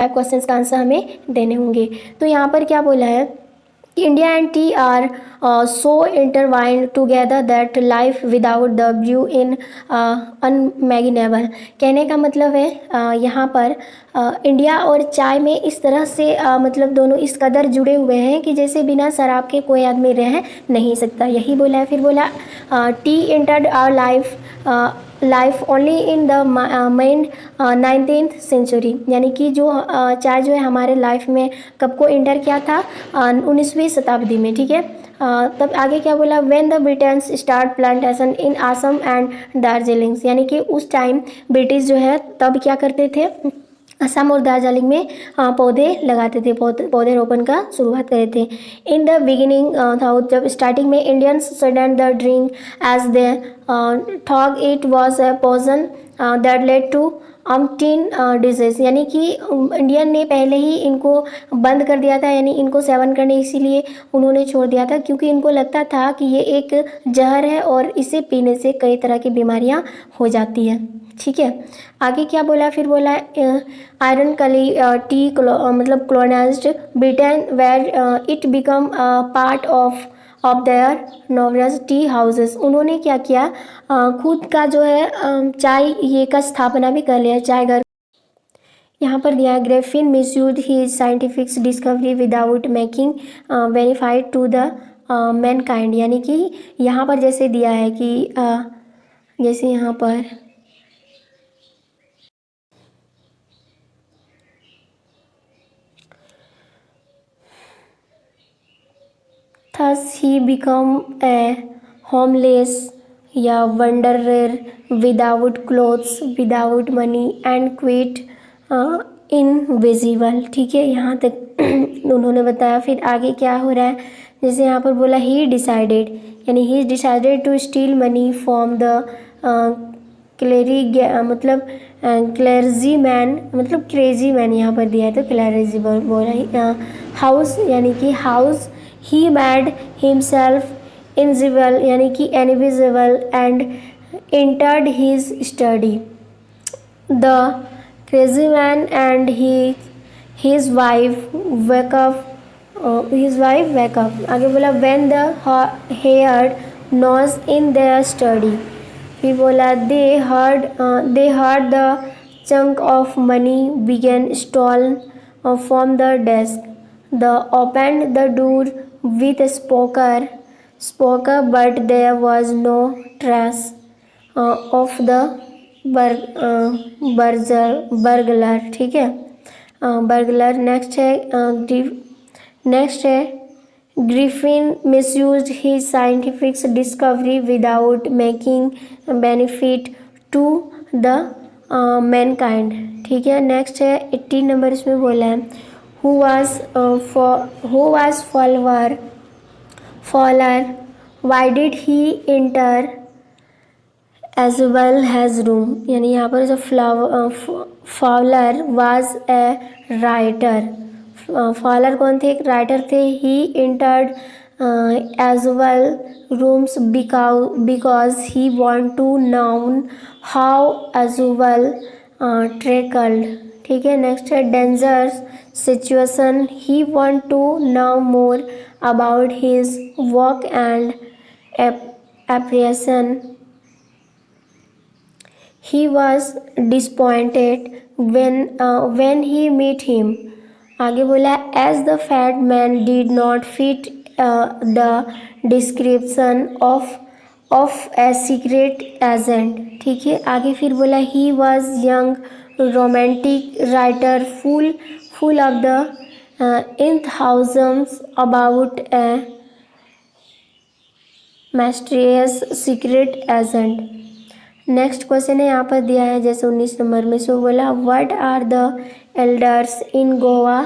Questions का answer हमें देने होंगे। तो यहाँ पर क्या बोला है, India and tea are so intertwined together that life without the brew in unimaginable। कहने का मतलब है यहाँ पर इंडिया और चाय में इस तरह से मतलब दोनों इस कदर जुड़े हुए हैं कि जैसे बिना शराब के कोई आदमी रह नहीं सकता, यही बोला है। फिर बोला tea entered our life only in the mid 19th century, यानी कि जो चाय जो है हमारे लाइफ में कब को एंटर किया था, 19वीं शताब्दी में, ठीक है। तब आगे क्या बोला, when the Britain's start plantation in Assam and Darjeeling, यानी कि उस टाइम ब्रिटिश जो है तब क्या करते थे, असम और दार्जिलिंग में पौधे लगाते थे, पौधे रोपण का शुरुआत करे थे। इन द बिगिनिंग था, जब स्टार्टिंग में इंडियंस सडन the drink as they thought it was a poison that led to अमटीन डिजीज, यानी कि इंडियन ने पहले ही इनको बंद कर दिया था, यानी इनको सेवन करने इसीलिए उन्होंने छोड़ दिया था क्योंकि इनको लगता था कि ये एक जहर है और इसे पीने से कई तरह की बीमारियां हो जाती हैं, ठीक है। आगे क्या बोला, फिर बोला आयरन कली टी मतलब colonized Britain where it become part of their numerous tea houses. उन्होंने क्या किया, खुद का जो है चाय ये का स्थापना भी कर लिया, चाय घर। यहाँ पर दिया है Griffin misused his scientific discovery without making verified to the mankind, यानी कि यहाँ पर जैसे दिया है कि जैसे यहाँ पर thus he become a homeless या wanderer without clothes, without money and quite invisible, ठीक है, यहाँ तक उन्होंने बताया। फिर आगे क्या हो रहा है, जैसे यहाँ पर बोला he decided, यानी he decided to steal money from the मतलब क्लर्जी मैन, मतलब क्रेजी मैन यहाँ पर दिया है तो क्लर्जी बोला। हाउस यानी कि house he made himself invisible, यानी कि invisible and entered his study the crazy man and his wife wake up आगे बोला when they heard noise in their study, फिर बोला they heard the chunk of money began stall from the desk, they opened the door with a spoker but there was no trace of the burglar, ठीक है, burglar। Next है Griffin misused his scientific discovery without making benefit to the mankind, ठीक है। Next है 18 number, इसमें बोला है who was Fowler, why did he enter as well as room, यानी यहाँ पर जो Fowler was a writer, Fowler कौन थे, एक राइटर थे। he entered as well rooms because he want to know how as well trackled, ठीक है। नेक्स्ट है dangerous situation, he want to know more about his work and appreciation, he was disappointed when he meet him। आगे बोला as the fat man did not fit the description of a secret agent, ठीक है। आगे फिर बोला he was young romantic writer full of the enthusiasm about a mysterious secret agent। Next question है यहाँ पर दिया है जैसे 19 नंबर में, सो बोला what are the elders in Goa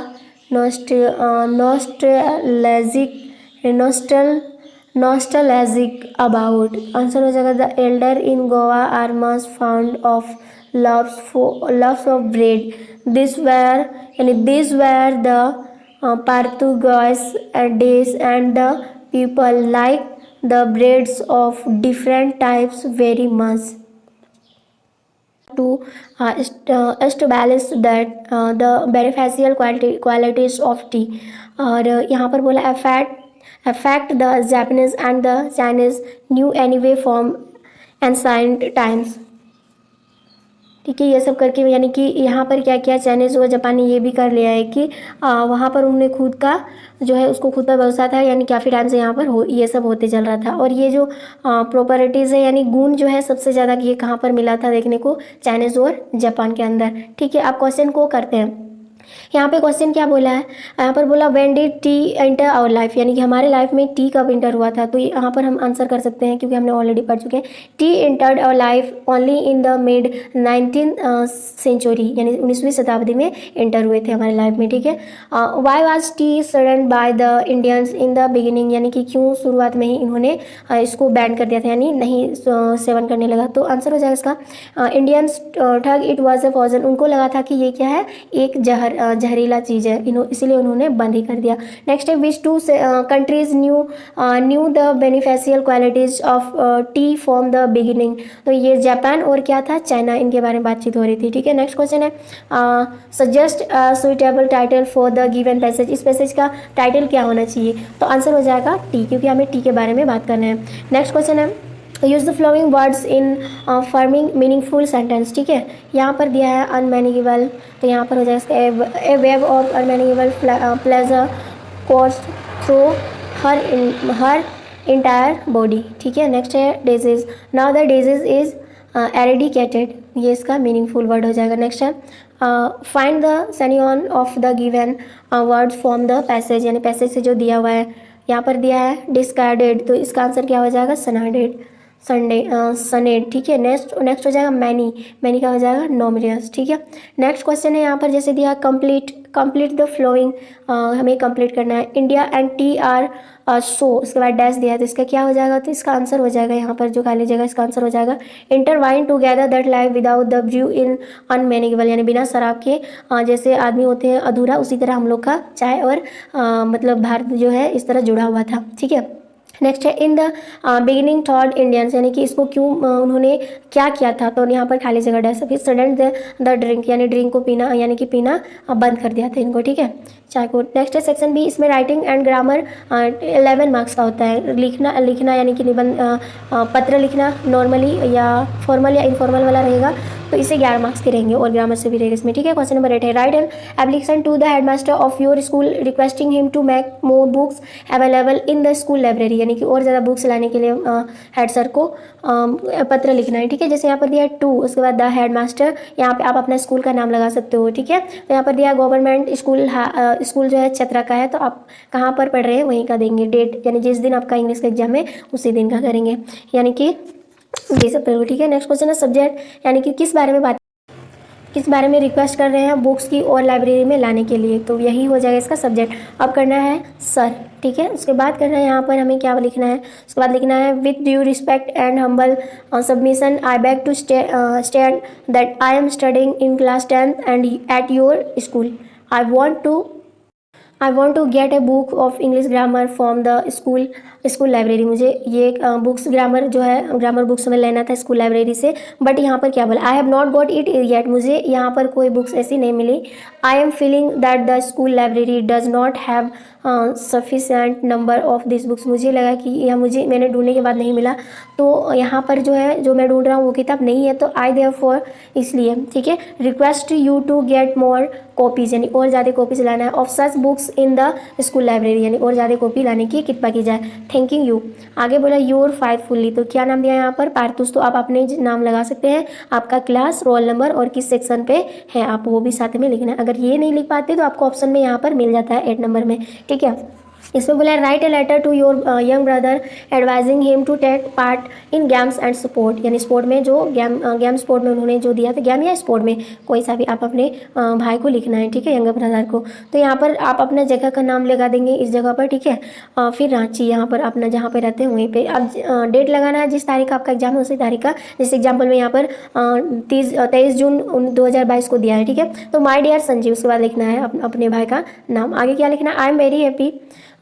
nostalgic about. Answer हो जाएगा the elder in Goa are much found of loves of bread, these were the Portuguese days and the people like the breads of different types very much। to establish that the beneficial qualities of tea। और यहाँ पर बोला affect the Japanese and the Chinese knew anyway from ancient times। ठीक है, ये सब करके यानी कि यहाँ पर क्या किया चाइनीज़ और जापानी ये भी कर लिया है कि वहाँ पर उन्होंने खुद का जो है उसको खुद पर भरोसा था, यानी काफ़ी टाइम से यहाँ पर ये सब होते चल रहा था। और ये जो प्रॉपर्टीज़ है यानी गुण जो है सबसे ज़्यादा ये कहाँ पर मिला था देखने को, चाइनीज़ और जापान के अंदर। ठीक है, आप क्वेश्चन को करते हैं। यहाँ पे क्वेश्चन क्या बोला है, यहाँ पर बोला when did tea enter our life, यानी कि हमारे लाइफ में टी कब इंटर हुआ था। तो यहाँ पर हम आंसर कर सकते हैं क्योंकि हमने ऑलरेडी पढ़ चुके हैं। Tea entered our life only in the mid 19th century, यानी 19वीं शताब्दी में एंटर हुए थे हमारे लाइफ में। ठीक है, why was T sudden by the Indians in the beginning, यानी कि क्यों शुरुआत में ही इन्होंने इसको बैन कर दिया था, यानी नहीं सेवन करने लगा। तो आंसर हो जाएगा इसका इंडियंस ठग इट वॉज अ पॉइजन, उनको लगा था कि ये क्या है, एक जहरीला चीज़ है, इसीलिए उन्होंने बंद ही कर दिया। नेक्स्ट है which two countries knew the beneficial qualities of tea from the beginning. तो ये जापान और क्या था, चाइना, इनके बारे में बातचीत हो रही थी। ठीक है, नेक्स्ट क्वेश्चन है suggest suitable title for the given passage, इस पैसेज का टाइटल क्या होना चाहिए। तो आंसर हो जाएगा टी, क्योंकि हमें टी के बारे में बात करना है। नेक्स्ट क्वेश्चन है use the flowing words in forming meaningful sentence. ठीक है, यहाँ पर दिया है अनमैनेजेबल, तो यहाँ पर हो जाएगा इसका a wave of unmanageable pleasure course through her entire body. ठीक है, नेक्स्ट है disease, now the disease is eradicated, ये इसका मीनिंगफुल वर्ड हो जाएगा। नेक्स्ट है find the synonym of the given word from the passage, यानी पैसेज से जो दिया हुआ है, यहाँ पर दिया है डिस्कार्डेड, तो इसका आंसर क्या हो जाएगा, सनाडेड, सनेड। ठीक है, नेक्स्ट हो जाएगा मैनी का हो जाएगा नॉमिनियस। ठीक है, नेक्स्ट क्वेश्चन है यहाँ पर जैसे दिया कंप्लीट द फ्लोइंग, हमें कंप्लीट करना है। India and tea are so, उसके बाद डैश दिया है, तो इसका क्या हो जाएगा, तो इसका आंसर हो जाएगा यहाँ पर जो खाली जगह, इसका आंसर हो जाएगा intertwined together that life without the brew is unmanageable, यानी बिना शराब के जैसे आदमी होते हैं अधूरा, उसी तरह हम लोग का चाय और मतलब भारत जो है इस तरह जुड़ा हुआ था। ठीक है, नेक्स्ट है in the beginning thought Indians, यानी कि इसको क्यों उन्होंने क्या किया था, तो यहाँ पर खाली जगह डैश, फिर सडन द ड्रिंक, यानी ड्रिंक को पीना, यानी कि पीना बंद कर दिया था इनको। ठीक है, चाय को। नेक्स्ट है सेक्शन बी, इसमें राइटिंग एंड ग्रामर 11 मार्क्स का होता है। लिखना यानी कि निबंध पत्र लिखना नॉर्मली या फॉर्मल या इनफॉर्मल वाला रहेगा, तो इसे 11 मार्क्स के रहेंगे और ग्रामर से भी रहेगा इसमें। ठीक है, क्वेश्चन नंबर 8 है right an application to the headmaster of your school requesting him to make more books available in the school library, यानी कि और ज़्यादा बुक्स लाने के लिए हेड सर को पत्र लिखना है। ठीक है, जैसे यहाँ पर दिया है टू, उसके बाद द हेडमास्टर, यहाँ पे आप अपना स्कूल का नाम लगा सकते हो। ठीक है, तो यहाँ पर दिया गवर्नमेंट स्कूल जो है छत्रा का है, तो आप कहाँ पर पढ़ रहे हैं वहीं का देंगे, डेट यानी जिस दिन आपका इंग्लिश का एग्जाम है उसी दिन का करेंगे, यानी कि ये सब करेंगे। ठीक है, नेक्स्ट क्वेश्चन है सब्जेक्ट, यानी कि किस बारे में रिक्वेस्ट कर रहे हैं बुक्स की और लाइब्रेरी में लाने के लिए, तो यही हो जाएगा इसका सब्जेक्ट। अब करना है सर। ठीक है, उसके बाद करना है यहाँ पर हमें क्या लिखना है, उसके बाद लिखना है with due respect and humble submission I beg to state that I am studying in class 10th and at your school I want to get a book of English grammar from the school library, मुझे ये books grammar जो है grammar books में लेना था school library से, but यहाँ पर क्या बोला I have not got it yet, मुझे यहाँ पर कोई बुक्स ऐसी नहीं मिली। I am feeling that the school library does not have sufficient number of this books, मुझे लगा कि यह मैंने ढूंढने के बाद नहीं मिला, तो यहाँ पर जो है जो मैं ढूंढ रहा हूँ वो किताब नहीं है, तो आई देयरफॉर, इसलिए। ठीक है, request you to get more copies, यानी और ज़्यादा कॉपीज लाना है of such books in the school library, यानी और ज़्यादा कॉपी लाने की कृपा की जाए। थैंकिंग यू, आगे बोला योर फाइथफुली, तो क्या नाम दिया यहाँ पर पार्थुस, तो आप अपने नाम लगा सकते हैं, आपका क्लास, रोल नंबर और किस सेक्शन पे है आप वो भी साथ में लिखना है। अगर ये नहीं लिख पाते तो आपको ऑप्शन में यहाँ पर मिल जाता है 8 नंबर में। ठीक है, इसमें बोला write a letter to your young brother advising him to take part in games and sport, यानी स्पोर्ट में जो गेम स्पोर्ट में उन्होंने जो दिया था, गेम या स्पोर्ट में कोई सा भी आप अपने भाई को लिखना है। ठीक है, यंगर ब्रदर को, तो यहाँ पर आप अपना जगह का नाम लगा देंगे इस जगह पर। ठीक है, फिर रांची, यहाँ पर अपना जहाँ पे रहते हैं वहीं पे आप डेट लगाना है, जिस तारीख का आपका एग्जाम है उसी तारीख का, जैसे एग्जाम्पल में यहाँ पर 23 जून 2022 को दिया है। ठीक है, तो माय डियर संजीव, उसके बाद लिखना है अपने भाई का नाम। आगे क्या लिखना है, I am very happy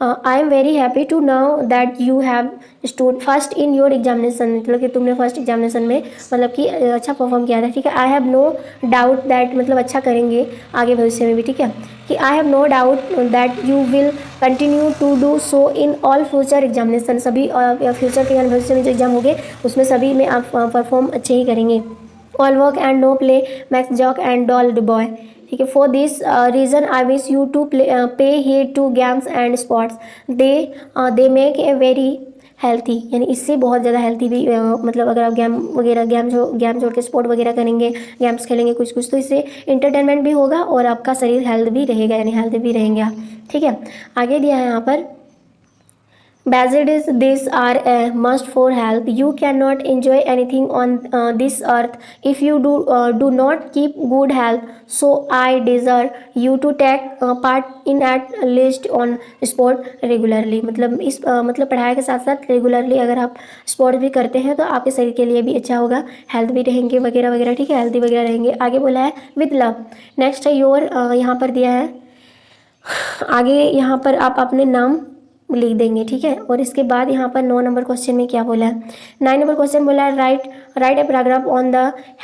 I am very happy to know that you have stood first in your examination, मतलब कि तुमने फर्स्ट एग्जामिनेशन में मतलब कि अच्छा परफॉर्म किया था, ठीक है। I have no doubt that, मतलब अच्छा करेंगे आगे भविष्य में भी, ठीक है। कि I have no doubt that you will continue to do so in all future examination, सभी फ्यूचर के यानी भविष्य में जो एग्जाम होंगे उसमें सभी में आप परफॉर्म अच्छे ही करेंगे। All work and no play makes Jack and dull boy, ठीक है। For this reason I wish you to pay heed to games and sports, they make a very healthy, यानी इससे बहुत ज़्यादा हेल्थी भी मतलब अगर आप गेम छोड़ के स्पोर्ट वगैरह करेंगे, गेम्स खेलेंगे कुछ कुछ, तो इससे इंटरटेनमेंट भी होगा और आपका शरीर हेल्थ भी रहेगा, यानी हेल्थ भी रहेंगे आप, ठीक है। आगे दिया है यहाँ पर Besides, these are a must for health. You cannot enjoy anything on this earth if you do not keep good health. So I desire you to take part in at least on sport regularly. मतलब इस मतलब पढ़ाई के साथ साथ regularly अगर आप sport भी करते हैं तो आपके शरीर के लिए भी अच्छा होगा, हेल्थ भी रहेंगे वगैरह वगैरह, ठीक है, हेल्थी वगैरह रहेंगे। आगे बोला है विद लव। नेक्स्ट है योर, यहाँ पर दिया है आगे यहाँ पर आप अपने नाम लिख देंगे, ठीक है। और इसके बाद यहाँ पर 9 नंबर क्वेश्चन में क्या बोला है, 9 नंबर क्वेश्चन बोला है right a paragraph on the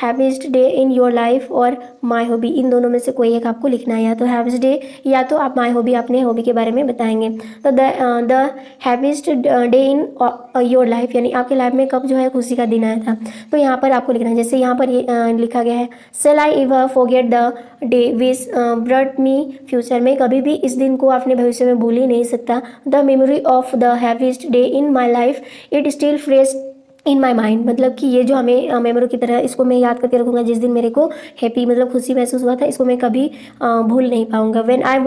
happiest day in your life और माई हॉबी। इन दोनों में से कोई एक आपको लिखना है, या तो हैप्पीस्ट डे या तो आप माई हॉबी, अपने हॉबी के बारे में बताएंगे। तो the happiest day in your life, यानी आपके लाइफ में कब जो है खुशी का दिन आया था, तो यहाँ पर आपको लिखना है। जैसे यहाँ पर लिखा गया है shall I ever forget the day which brought me future, में कभी भी इस दिन को अपने भविष्य में भूल ही नहीं सकता। The memory of the happiest day in my life it still fresh in my mind, मतलब कि ये जो हमें मेमोरी की तरह, इसको मैं याद करके रखूँगा जिस दिन मेरे को हैप्पी मतलब खुशी महसूस हुआ था, इसको मैं कभी भूल नहीं पाऊँगा। When I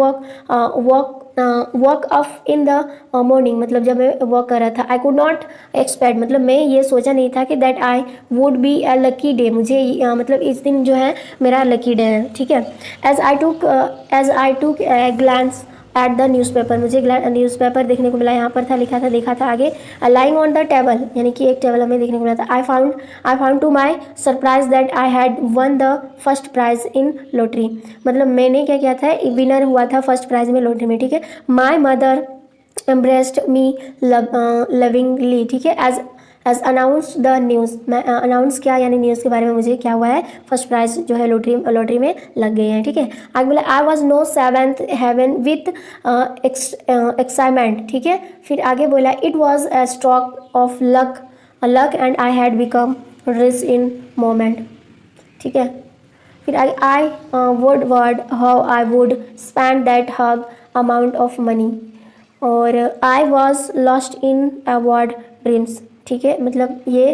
walk up in the morning, मतलब जब मैं वॉक कर रहा था, आई कुड नॉट एक्सपेक्ट, मतलब मैं ये सोचा नहीं था कि that I would be a lucky day, मुझे मतलब इस दिन जो है मेरा लकी डे है, ठीक है। As I took a glance at the newspaper, मुझे न्यूज़पेपर देखने को मिला, यहाँ पर था लिखा था, देखा था आगे लाइंग ऑन द टेबल, यानी कि एक टेबल हमें देखने को मिला था। I found to my surprise that I had won the first prize in lottery, मतलब मैंने क्या किया था, विनर हुआ था फर्स्ट प्राइज में लॉटरी में, ठीक है। My mother embraced me lovingly, ठीक है। एज अनाउंस द न्यूज़, मैं अनाउंस किया यानी न्यूज़ के बारे में मुझे क्या हुआ है, फर्स्ट प्राइज जो है लॉटरी में लग गए हैं, ठीक है। आगे बोला I was no seventh heaven with excitement, ठीक है। फिर आगे बोला it was a stroke of luck and I had become rich in moment, ठीक है। फिर आगे I would word how I would spend that huge amount of money, और I was lost in award dreams, ठीक है। मतलब ये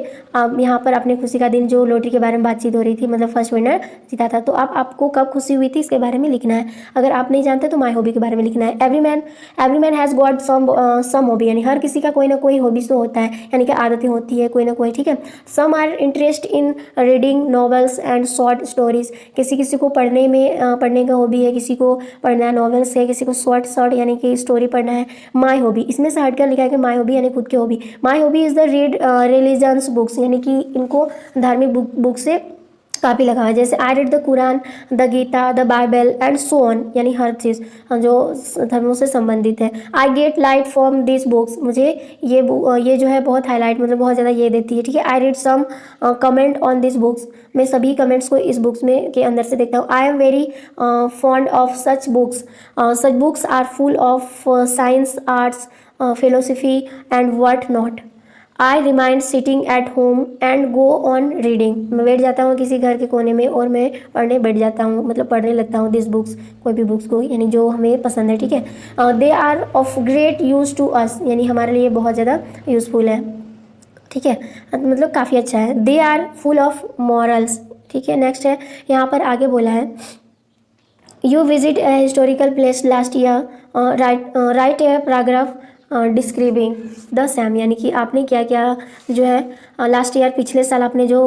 यहाँ पर अपने खुशी का दिन, जो लॉटरी के बारे में बातचीत हो रही थी, मतलब फर्स्ट विनर जीता था, तो आपको कब खुशी हुई थी इसके बारे में लिखना है। अगर आप नहीं जानते तो माई हॉबी के बारे में लिखना है। Every man has got some hobby, यानी हर किसी का कोई ना कोई हॉबीज तो होता है, यानी कि आदतें होती है कोई ना कोई, ठीक है। Some are interest in reading novels and short stories, किसी को पढ़ने का हॉबी है, किसी को पढ़ना नॉवेल्स है, किसी को शॉर्ट यानी कि स्टोरी पढ़ना है। माई हॉबी, इसमें से हटकर लिखा है कि माई हॉबी यानी खुद की hobby. My hobby is the religions books, यानी कि इनको धार्मिक बुक से काफ़ी लगा है। जैसे I read the Quran, the Gita, the Bible and so on, यानी हर चीज़ जो धर्मों से संबंधित है। I get light from this books, मुझे ये जो है बहुत हाईलाइट, मतलब बहुत ज़्यादा ये देती है, ठीक है। I read some comment on this books, मैं सभी कमेंट्स को इस बुक्स में के अंदर से देखता हूँ। I am very fond of such books are full of science, arts, philosophy and what not. I remind sitting at home and go on reading, मैं बैठ जाता हूँ किसी घर के कोने में और मैं पढ़ने बैठ जाता हूँ, मतलब पढ़ने लगता हूँ दिस बुक्स, कोई भी बुक्स को, यानी जो हमें पसंद है, ठीक है। They are of great use to us, यानी हमारे लिए बहुत ज़्यादा यूज़फुल है, ठीक है, मतलब काफ़ी अच्छा है। They are full of morals, ठीक है। नेक्स्ट है यहाँ पर आगे बोला है you visit a historical place last year, right a paragraph describing the same, यानी कि आपने क्या क्या जो है लास्ट ईयर पिछले साल आपने जो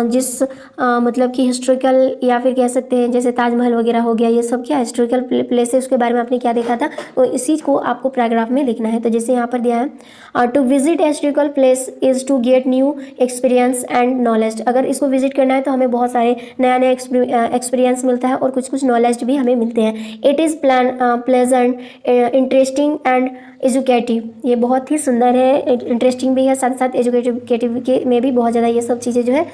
जिस मतलब कि हिस्टोरिकल या फिर कह सकते हैं जैसे ताजमहल वगैरह हो गया, ये सब क्या हिस्टोरिकल प्लेस है, उसके बारे में आपने क्या देखा था, तो इसी को आपको पैराग्राफ में लिखना है। तो जैसे यहाँ पर दिया है to visit a historical place is to get new experience and knowledge, अगर इसको विजिट करना है तो हमें बहुत सारे नया एक्सपीरियंस मिलता है और कुछ नॉलेज भी हमें मिलते हैं। It is pleasant, interesting and educative, ये बहुत ही सुंदर है, इंटरेस्टिंग भी है, साथ साथ एजुकेटिव के में भी बहुत ज़्यादा ये सब चीज़ें जो है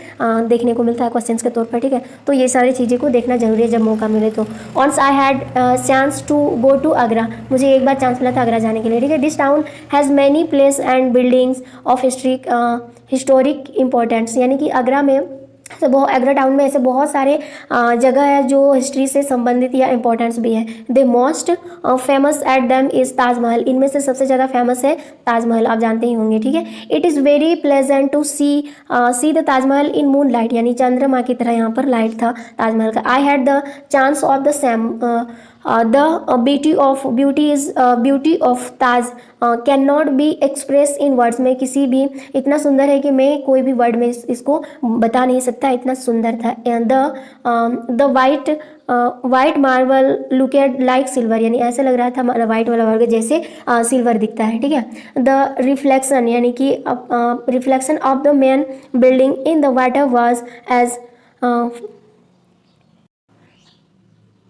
देखने को मिलता है क्वेश्चंस के तौर पर, ठीक है। तो ये सारी चीज़ें को देखना जरूरी है जब मौका मिले तो। Once I had chance to go to Agra, मुझे एक बार चांस मिला था आगरा जाने के लिए, ठीक है। This town has many place and buildings of historic importance, यानी कि आगरा में ऐसे बहुत, आगरा टाउन में ऐसे बहुत सारे जगह है जो हिस्ट्री से संबंधित या इम्पोर्टेंस भी है। The most famous at them is Taj Mahal, इनमें से सबसे ज़्यादा फेमस है ताजमहल, आप जानते ही होंगे, ठीक है। It is very pleasant to see the Taj Mahal in moon light, यानी चंद्रमा की तरह यहाँ पर लाइट था ताजमहल का। I had the chance of the Sam the beauty of Taj can not be express in words, में किसी भी, इतना सुंदर है कि मैं कोई भी वर्ड में इसको बता नहीं सकता, इतना सुंदर था। The white marble looked like silver, यानी ऐसा लग रहा था वाइट वाला वर्ग जैसे सिल्वर दिखता है, ठीक है। द रिफ्लेक्शन, यानी कि reflection of the main building in the water was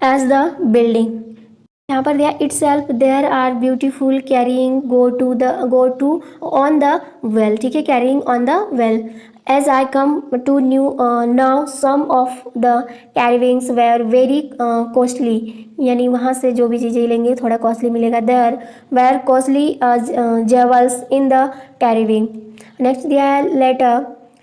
as the building, यहाँ पर दिया itself there are beautiful carrying go to on the well, ठीक है, carrying on the well। as I come to now some of the carvings were very costly, यानी वहाँ से जो भी चीज़ें लेंगे थोड़ा कॉस्टली मिलेगा। there were costly jewels in the carving। Next दिया है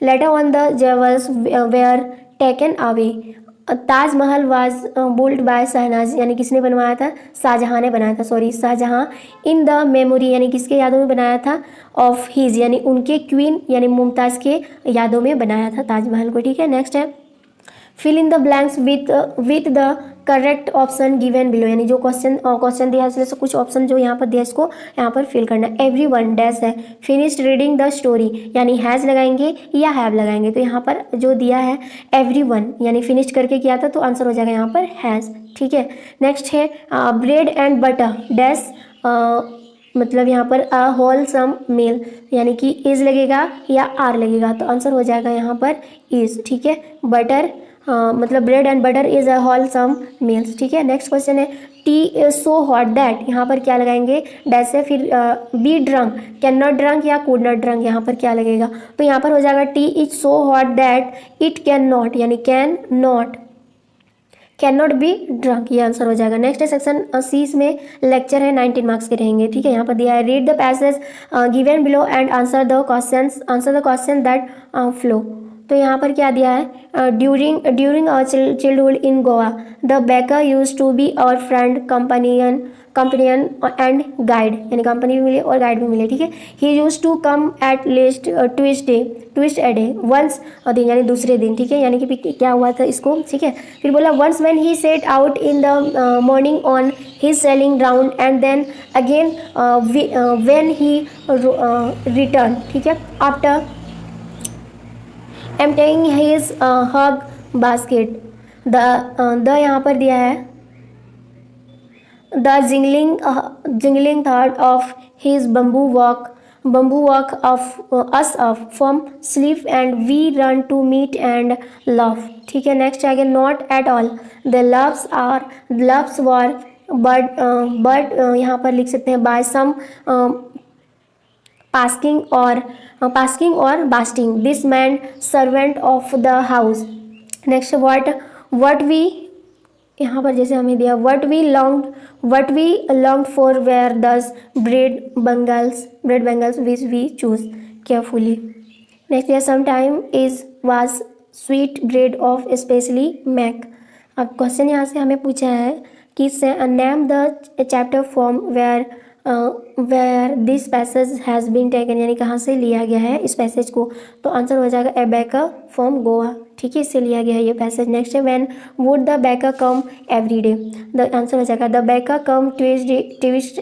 later on the jewels were taken away। Taj Mahal was built bye Shehnaaz, यानी किसने बनवाया था, शाहजहाँ ने बनाया था, sorry Shahjahan. In the memory, यानी किसके यादों में बनाया था, ऑफ हीज, यानी उनके क्वीन यानी मुमताज़ के यादों में बनाया था ताजमहल को, ठीक है। नेक्स्ट है fill in the blanks with the correct option given below, यानी जो क्वेश्चन दिया है इसमें से कुछ ऑप्शन जो यहाँ पर दिया इसको यहाँ पर फिल करना है। एवरी वन डैश है, फिनिश्ड रीडिंग द स्टोरी, यानी हैज़ लगाएंगे या हैव लगाएंगे, तो यहाँ पर जो दिया है एवरी वन यानी फिनिश करके किया था तो आंसर हो जाएगा यहाँ पर हैज़, ठीक है। नेक्स्ट है ब्रेड एंड बटर डैश, मतलब यहाँ पर अ होलसम मील, यानी कि इज़ लगेगा या आर लगेगा, तो आंसर हो जाएगा यहाँ पर इज़, ठीक है। बटर मतलब bread and butter is a wholesome meals, ठीक है। नेक्स्ट क्वेश्चन है T is so hot that, यहाँ पर क्या लगाएंगे, डैश है, फिर B drunk, can not drunk या कुड नॉट ड्रंक, यहाँ पर क्या लगेगा, तो यहाँ पर हो जाएगा T is so hot that it can not, यानी कैन नॉट बी ड्रंक, ये आंसर हो जाएगा। नेक्स्ट है सेक्शन सी, इसमें लेक्चर है 19 मार्क्स के रहेंगे, ठीक है। यहाँ पर दिया है read the passage given below and answer the question that flow, तो यहाँ पर क्या दिया है, during our childhood in Goa the baker used to be our friend companion and guide, यानी कंपनी भी मिले और गाइड भी मिले, ठीक है। He used to come at least twist a day, once दिन यानी दूसरे दिन, ठीक है, यानी कि क्या हुआ था इसको, ठीक है। फिर बोला once when he set out in the morning on his selling round and then again when he return, ठीक है, after emptying his hug basket, the यहाँ पर दिया है the jingling thought of his bamboo walk of us up from sleep and we run to meet and laugh, ठीक है। Next आगे not at all the loves were but यहाँ पर लिख सकते हैं by some पास्किंग और basting, this man servant of the house. Next what we, यहाँ पर जैसे हमें दिया what we longed for were those bread bangles which we chose carefully. Next है some time is was sweet bread of specially make. अब question यहाँ से हमें पूछा है कि name the chapter from where this passage has been taken, यानी कहाँ से लिया गया है इस पैसेज को, तो आंसर हो जाएगा ए बेकर फ्रॉम गोवा, ठीक है, इससे लिया गया है ये पैसेज। नेक्स्ट है when would the baker come every day, the answer हो जाएगा the baker come twist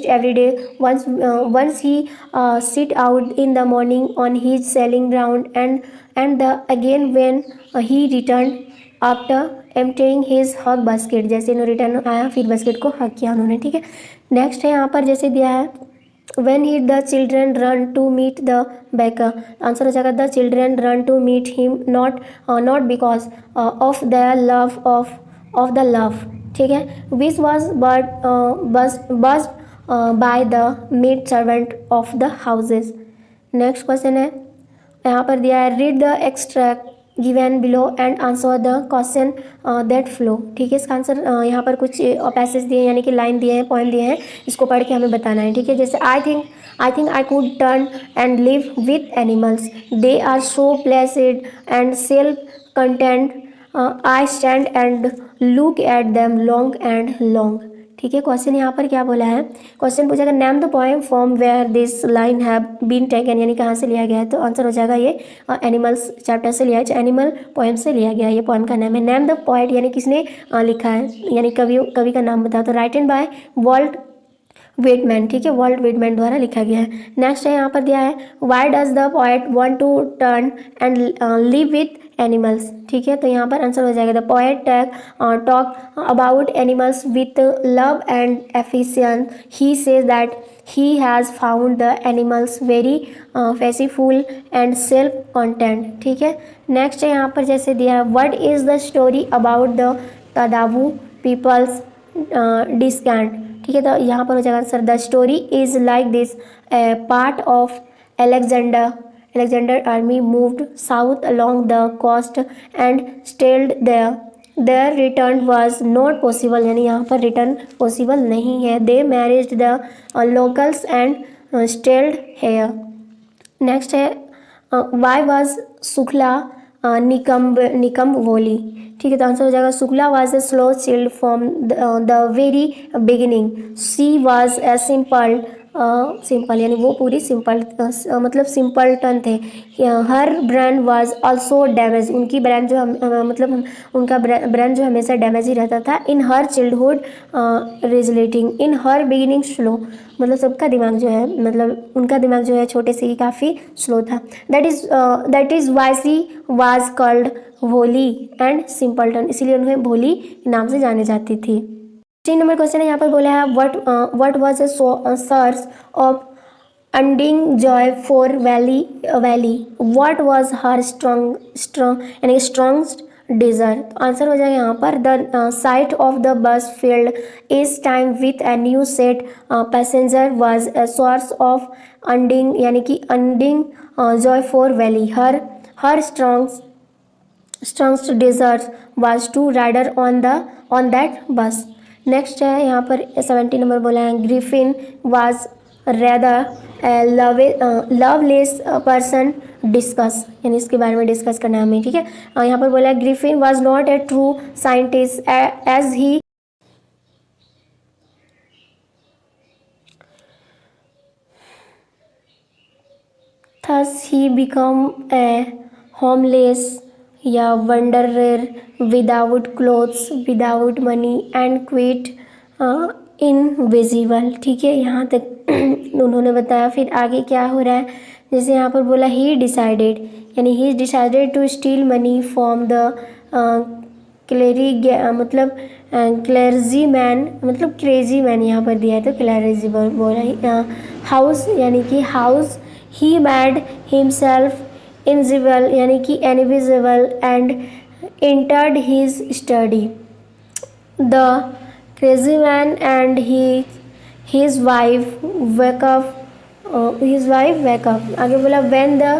every day once he sit out in the morning on his selling ground and the again when he return after emptying his hug basket, जैसे इन्होंने return आया फिर basket को हग किया उन्होंने, ठीक है। नेक्स्ट है यहाँ पर जैसे दिया है when did the children run to meet the baker, answer हो जाएगा the children run to meet him not because of their love of the love, ठीक है। which was but by the maid servant of the houses. Next question है, यहाँ पर दिया है read the extract given below and answer the question that flow. ठीक है, इसका आंसर यहाँ पर कुछ पैसेज दिए हैं, यानी कि लाइन दिए हैं, पॉइंट दिए हैं, इसको पढ़ के हमें बताना है। ठीक है, जैसे I think I could turn and live with animals, they are so placid and self content, I stand and look at them long and long. ठीक है, क्वेश्चन यहाँ पर क्या बोला है, क्वेश्चन पूछेगा name the poem from where this line have been taken, यानी कहाँ से लिया गया है, तो आंसर हो जाएगा ये एनिमल्स चैप्टर से लिया है, एनिमल पोएम से लिया गया है। ये पोएम का नाम है। नेम द पोएट, यानी किसने लिखा है, यानी कवि का नाम बताओ, तो राइटन बाय वॉल्ट वेटमैन। ठीक है, वॉल्ट वेटमैन द्वारा लिखा गया है। नेक्स्ट है, यहाँ पर दिया है why does the poet want to turn and live with animals. ठीक है, तो यहाँ पर आंसर हो जाएगा the poet talk about animals with love and efficiency, he says that he has found the animals very peaceful and self content. ठीक है, next है यहाँ पर जैसे दिया है what is the story about the तदावू पीपल्स डिस्कांट। ठीक है, तो यहाँ पर हो जाएगा answer the story is like this, part of Alexander army moved south along the coast and stayed there. Their return was not possible, यानी यहाँ पर रिटर्न पॉसिबल नहीं है। They managed the locals and stayed here. Next है why was Shukla निकम्बोली। ठीक है, तो answer हो जाएगा Shukla was a slow chilled from the very beginning, she was a simple यानी वो पूरी सिंपल मतलब सिंपलटन थे। हर ब्रेन वाज आल्सो डैमेज, उनकी ब्रेन जो मतलब उनका ब्रेन जो हमेशा डैमेज ही रहता था। इन हर चाइल्डहुड रेजलेटिंग, इन हर बिगिनिंग स्लो, मतलब सबका दिमाग जो है मतलब उनका दिमाग जो है छोटे से ही काफ़ी स्लो था। That is why she was called Bholi and simpleton, इसीलिए उन्हें भोली नाम से जानी जाती थी। 3 नंबर क्वेश्चन है, यहाँ पर बोला है what was a source of unending joy for Valli, what was her strong यानी स्ट्रॉन्गस्ट डिज़ायर। आंसर हो जाएगा यहाँ पर the sight of the bus field is time with a new set passenger was a source of unending यानी कि unending joy for Valli, her strongest desire was to rider on that bus. Next है यहाँ पर 70 number बोला है Griffin was rather loveless person discuss, यानी इसके बारे में डिस्कस करना है हमें। ठीक है, यहाँ पर बोला है Griffin was not a true scientist as he thus he become a homeless या wanderer without clothes, without money and quite invisible। ठीक है, यहाँ तक उन्होंने बताया। फिर आगे क्या हो रहा है, जैसे यहाँ पर बोला he decided यानी he decided to steal money from the मतलब क्लर्जी मैन, मतलब क्रेजी मैन यहाँ पर दिया है तो क्लर्जी बोला। हाउस यानी कि house he made himself invisible यानी कि invisible and entered his study. The crazy man and his wife wake up. आगे बोला when the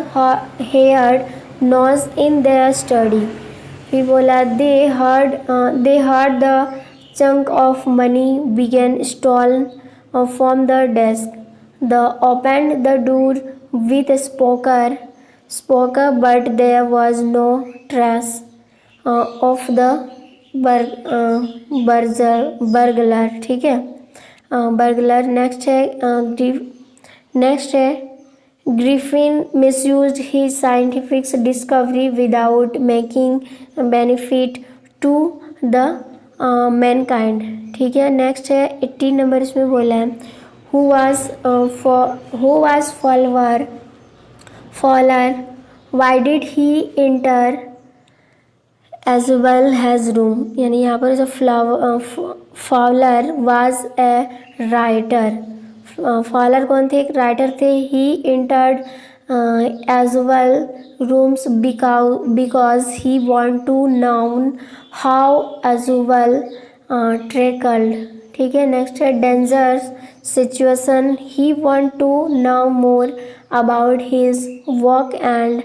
heard noise in their study. फिर बोला they heard the chunk of money began stolen from the desk. They opened the door with a spoker, but there was no trace of the burglar। ठीक है, burglar। Next है Griffin misused his scientific discovery without making benefit to the mankind। ठीक है, next है 18 number, इसमें बोला है who was Fowler, why did he enter as well as room, यानी यहाँ पर जो Fowler was a writer, Fowler कौन थे, एक राइटर थे। He entered as well rooms because he want to known how as well travelled. ठीक है। नेक्स्ट है dangerous situation, he want to know more about his work and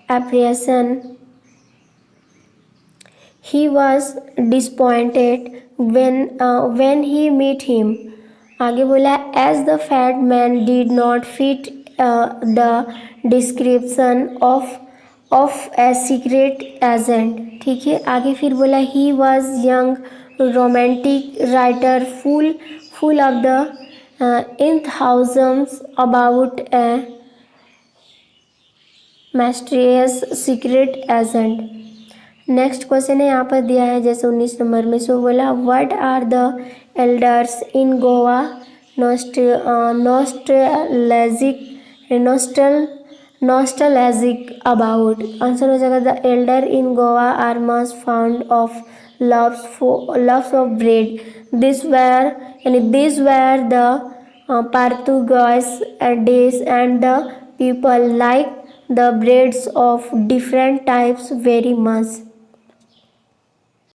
apprehension. He was disappointed when he met him. आगे बोला as the fat man did not fit the description of a secret agent. ठीक है। आगे फिर बोला he was young romantic writer full of the enthusiasm about a mysterious secret agent. Next question है यहाँ पर दिया है जैसे 19 नंबर में। सो बोला what are the elders in Goa nostalgic about. Answer हो जाएगा the elder in Goa are much found of loves of bread. This were the Portuguese days and the people like the breads of different types very much.